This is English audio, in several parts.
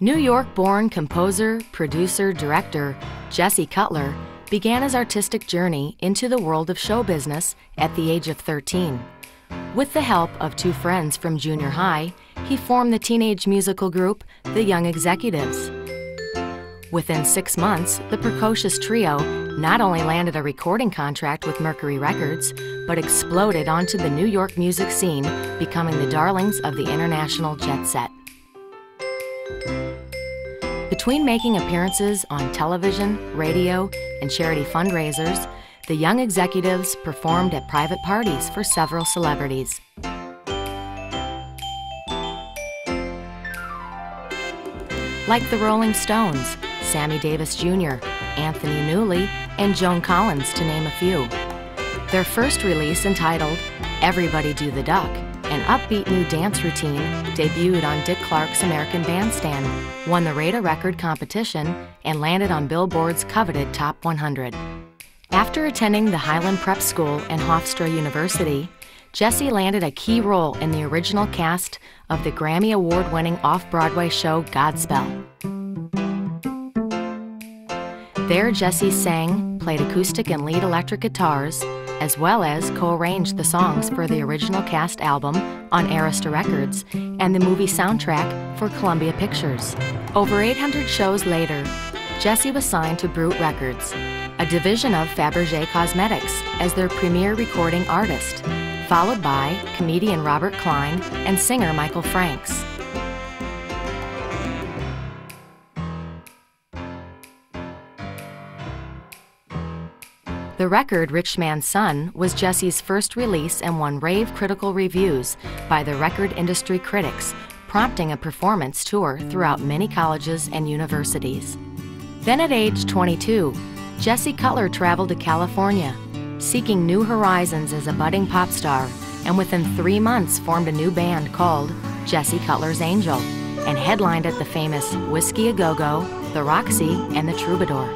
New York-born composer, producer, director Jessie Cutler began his artistic journey into the world of show business at the age of 13. With the help of two friends from junior high, he formed the teenage musical group The Young Executives. Within 6 months, the precocious trio not only landed a recording contract with Mercury Records, but exploded onto the New York music scene, becoming the darlings of the international jet set. Between making appearances on television, radio, and charity fundraisers, the Young Executives performed at private parties for several celebrities. Like the Rolling Stones, Sammy Davis Jr., Anthony Newley, and Joan Collins, to name a few. Their first release, entitled Everybody Do the Duck, an upbeat new dance routine, debuted on Dick Clark's American Bandstand, won the Rate a Record competition, and landed on Billboard's coveted Top 100. After attending the Highland Prep School and Hofstra University, Jessie landed a key role in the original cast of the Grammy Award-winning off-Broadway show Godspell. There, Jessie sang, played acoustic and lead electric guitars, as well as co-arranged the songs for the original cast album on Arista Records and the movie soundtrack for Columbia Pictures. Over 800 shows later, Jessie was signed to Brut Records, a division of Fabergé Cosmetics, as their premier recording artist, followed by comedian Robert Klein and singer Michael Franks. The record Rich Man's Son was Jessie's first release and won rave critical reviews by the record industry critics, prompting a performance tour throughout many colleges and universities. Then at age 22, Jessie Cutler traveled to California, seeking new horizons as a budding pop star, and within 3 months formed a new band called Jessie Cutler's Angel, and headlined at the famous Whiskey A Go-Go, the Roxy, and the Troubadour.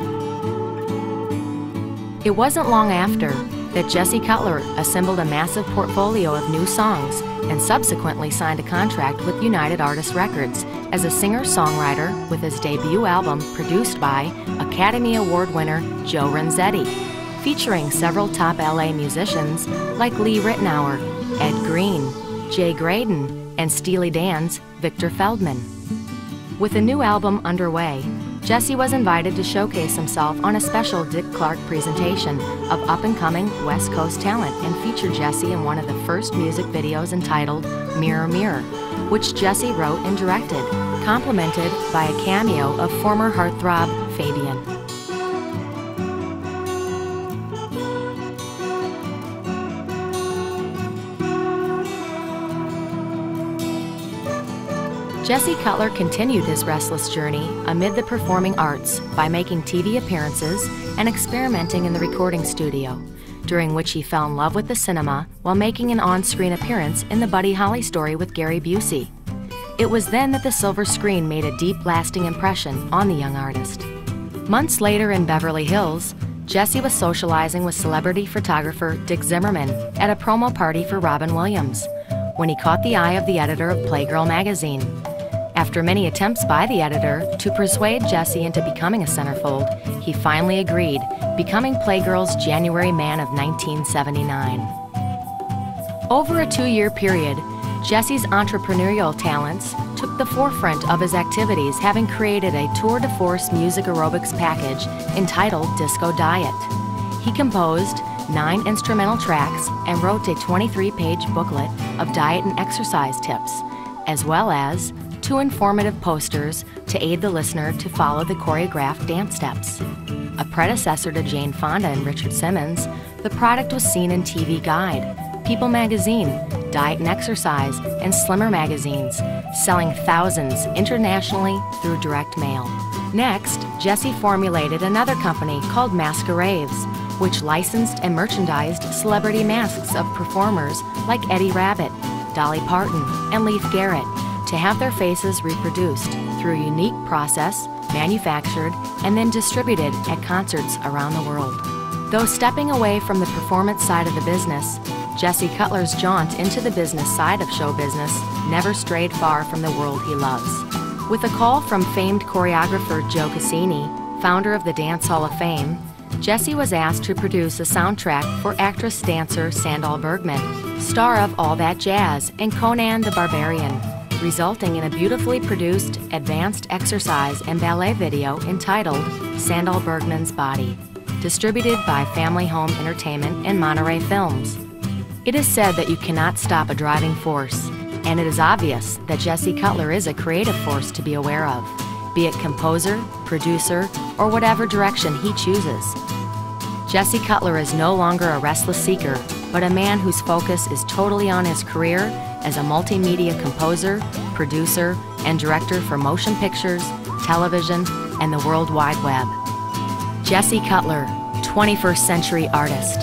It wasn't long after that Jessie Cutler assembled a massive portfolio of new songs and subsequently signed a contract with United Artists Records as a singer-songwriter, with his debut album produced by Academy Award winner Joe Renzetti, featuring several top LA musicians like Lee Ritenour, Ed Green, Jay Graydon, and Steely Dan's Victor Feldman. With a new album underway, Jessie was invited to showcase himself on a special Dick Clark presentation of up-and-coming West Coast talent and featured Jessie in one of the first music videos entitled Mirror Mirror, which Jessie wrote and directed, complemented by a cameo of former heartthrob Fabian. Jessie Cutler continued his restless journey amid the performing arts by making TV appearances and experimenting in the recording studio, during which he fell in love with the cinema while making an on-screen appearance in the Buddy Holly story with Gary Busey. It was then that the silver screen made a deep, lasting impression on the young artist. Months later in Beverly Hills, Jessie was socializing with celebrity photographer Dick Zimmerman at a promo party for Robin Williams, when he caught the eye of the editor of Playgirl magazine. After many attempts by the editor to persuade Jessie into becoming a centerfold, he finally agreed, becoming Playgirl's January Man of 1979. Over a 2-year period, Jessie's entrepreneurial talents took the forefront of his activities, having created a tour de force music aerobics package entitled Disco Diet. He composed 9 instrumental tracks and wrote a 23-page booklet of diet and exercise tips, as well as 2 informative posters to aid the listener to follow the choreographed dance steps. A predecessor to Jane Fonda and Richard Simmons, the product was seen in TV Guide, People Magazine, Diet and Exercise, and Slimmer magazines, selling thousands internationally through direct mail. Next, Jessie formulated another company called Masqueraves, which licensed and merchandised celebrity masks of performers like Eddie Rabbitt, Dolly Parton, and Leif Garrett, to have their faces reproduced through a unique process, manufactured, and then distributed at concerts around the world. Though stepping away from the performance side of the business, Jessie Cutler's jaunt into the business side of show business never strayed far from the world he loves. With a call from famed choreographer Joe Cassini, founder of the Dance Hall of Fame, Jesse was asked to produce a soundtrack for actress-dancer Sandahl Bergman, star of All That Jazz and Conan the Barbarian, resulting in a beautifully produced, advanced exercise and ballet video entitled Sandahl Bergman's Body, distributed by Family Home Entertainment and Monterey Films. It is said that you cannot stop a driving force, and it is obvious that Jesse Cutler is a creative force to be aware of, be it composer, producer, or whatever direction he chooses. Jesse Cutler is no longer a restless seeker, but a man whose focus is totally on his career as a multimedia composer, producer, and director for motion pictures, television, and the World Wide Web. Jesse Cutler, 21st century artist.